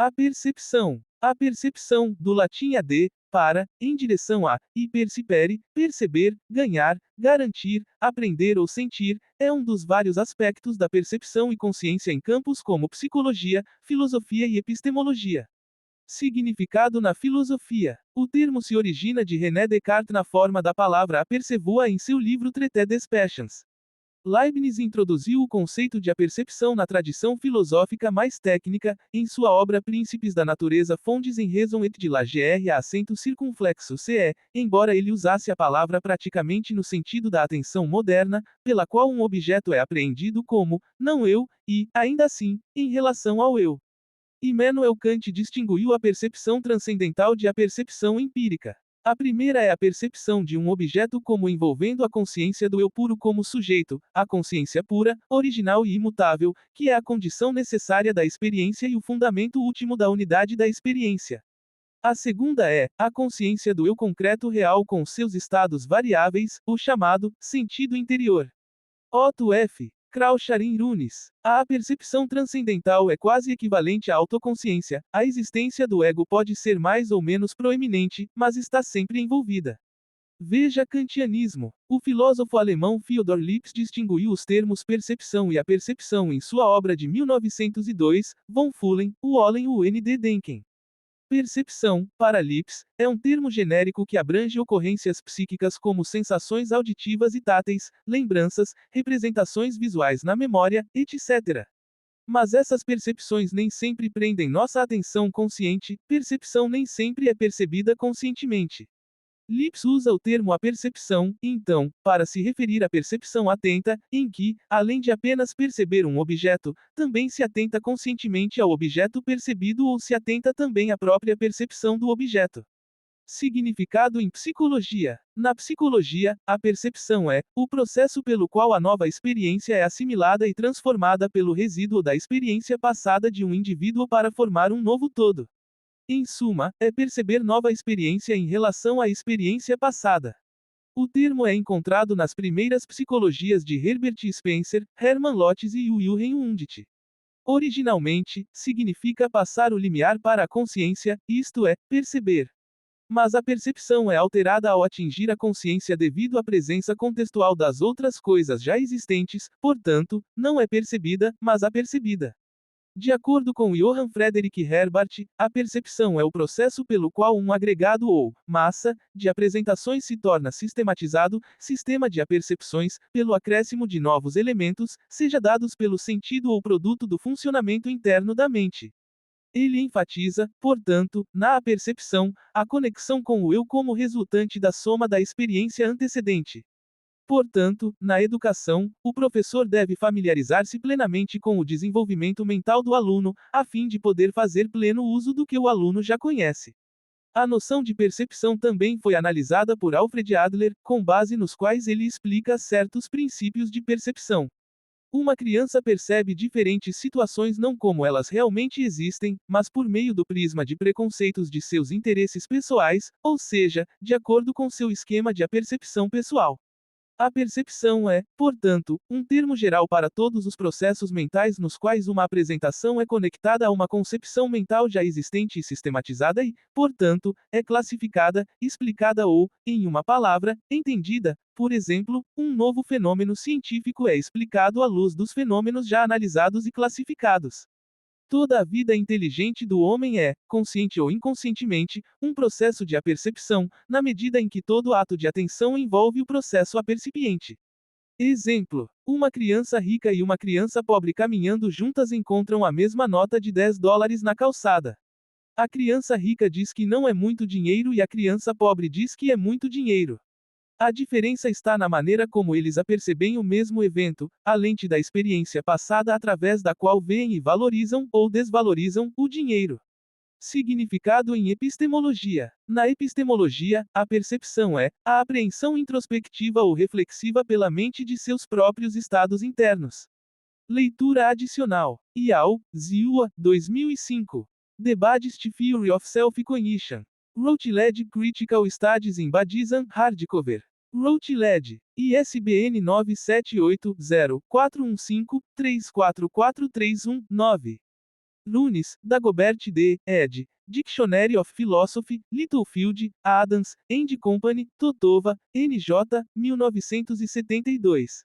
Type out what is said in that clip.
A percepção. A percepção, do latim ad, para, em direção a, e percipere, perceber, ganhar, garantir, aprender ou sentir, é um dos vários aspectos da percepção e consciência em campos como psicologia, filosofia e epistemologia. Significado na filosofia. O termo se origina de René Descartes na forma da palavra apercevoir em seu livro Traité des Passions. Leibniz introduziu o conceito de apercepção na tradição filosófica mais técnica, em sua obra Príncipes da Natureza Fondes em raison et de la gr acento circunflexo ce, embora ele usasse a palavra praticamente no sentido da atenção moderna, pela qual um objeto é apreendido como, não eu, e, ainda assim, em relação ao eu. Immanuel Kant distinguiu a percepção transcendental de a percepção empírica. A primeira é a percepção de um objeto como envolvendo a consciência do eu puro como sujeito, a consciência pura, original e imutável, que é a condição necessária da experiência e o fundamento último da unidade da experiência. A segunda é a consciência do eu concreto real com seus estados variáveis, o chamado sentido interior. Otto F. Croucharin-Runes. A percepção transcendental é quase equivalente à autoconsciência. A existência do ego pode ser mais ou menos proeminente, mas está sempre envolvida. Veja Kantianismo. O filósofo alemão Fyodor Lipps distinguiu os termos percepção e apercepção em sua obra de 1902, Von Fullen, Wollen und Denken. Percepção, para Lipps, é um termo genérico que abrange ocorrências psíquicas como sensações auditivas e táteis, lembranças, representações visuais na memória, etc. Mas essas percepções nem sempre prendem nossa atenção consciente, percepção nem sempre é percebida conscientemente. Lipps usa o termo apercepção, então, para se referir à percepção atenta, em que, além de apenas perceber um objeto, também se atenta conscientemente ao objeto percebido ou se atenta também à própria percepção do objeto. Significado em psicologia. Na psicologia, a percepção é o processo pelo qual a nova experiência é assimilada e transformada pelo resíduo da experiência passada de um indivíduo para formar um novo todo. Em suma, é perceber nova experiência em relação à experiência passada. O termo é encontrado nas primeiras psicologias de Herbert Spencer, Hermann Lotze e Wilhelm Wundt. Originalmente, significa passar o limiar para a consciência, isto é, perceber. Mas a percepção é alterada ao atingir a consciência devido à presença contextual das outras coisas já existentes, portanto, não é percebida, mas apercebida. De acordo com Johann Friedrich Herbart, a percepção é o processo pelo qual um agregado ou massa de apresentações se torna sistematizado, sistema de apercepções, pelo acréscimo de novos elementos, seja dados pelo sentido ou produto do funcionamento interno da mente. Ele enfatiza, portanto, na apercepção, a conexão com o eu como resultante da soma da experiência antecedente. Portanto, na educação, o professor deve familiarizar-se plenamente com o desenvolvimento mental do aluno, a fim de poder fazer pleno uso do que o aluno já conhece. A noção de percepção também foi analisada por Alfred Adler, com base nos quais ele explica certos princípios de percepção. Uma criança percebe diferentes situações não como elas realmente existem, mas por meio do prisma de preconceitos de seus interesses pessoais, ou seja, de acordo com seu esquema de apercepção pessoal. A percepção é, portanto, um termo geral para todos os processos mentais nos quais uma apresentação é conectada a uma concepção mental já existente e sistematizada e, portanto, é classificada, explicada ou, em uma palavra, entendida. Por exemplo, um novo fenômeno científico é explicado à luz dos fenômenos já analisados e classificados. Toda a vida inteligente do homem é, consciente ou inconscientemente, um processo de apercepção, na medida em que todo ato de atenção envolve o processo apercipiente. Exemplo: uma criança rica e uma criança pobre caminhando juntas encontram a mesma nota de $10 na calçada. A criança rica diz que não é muito dinheiro e a criança pobre diz que é muito dinheiro. A diferença está na maneira como eles apercebem o mesmo evento, a lente da experiência passada através da qual veem e valorizam, ou desvalorizam, o dinheiro. Significado em epistemologia. Na epistemologia, a percepção é a apreensão introspectiva ou reflexiva pela mente de seus próprios estados internos. Leitura adicional. Yao, Ziua, 2005. The Buddhist Theory of Self-Cognition. Routledge Critical Studies in Buddhism, hardcover. Routledge. ISBN 978-0-415-34431-9. Nunes, Dagobert D. ed. Dictionary of Philosophy, Littlefield, Adams, and Company, Totova, NJ, 1972.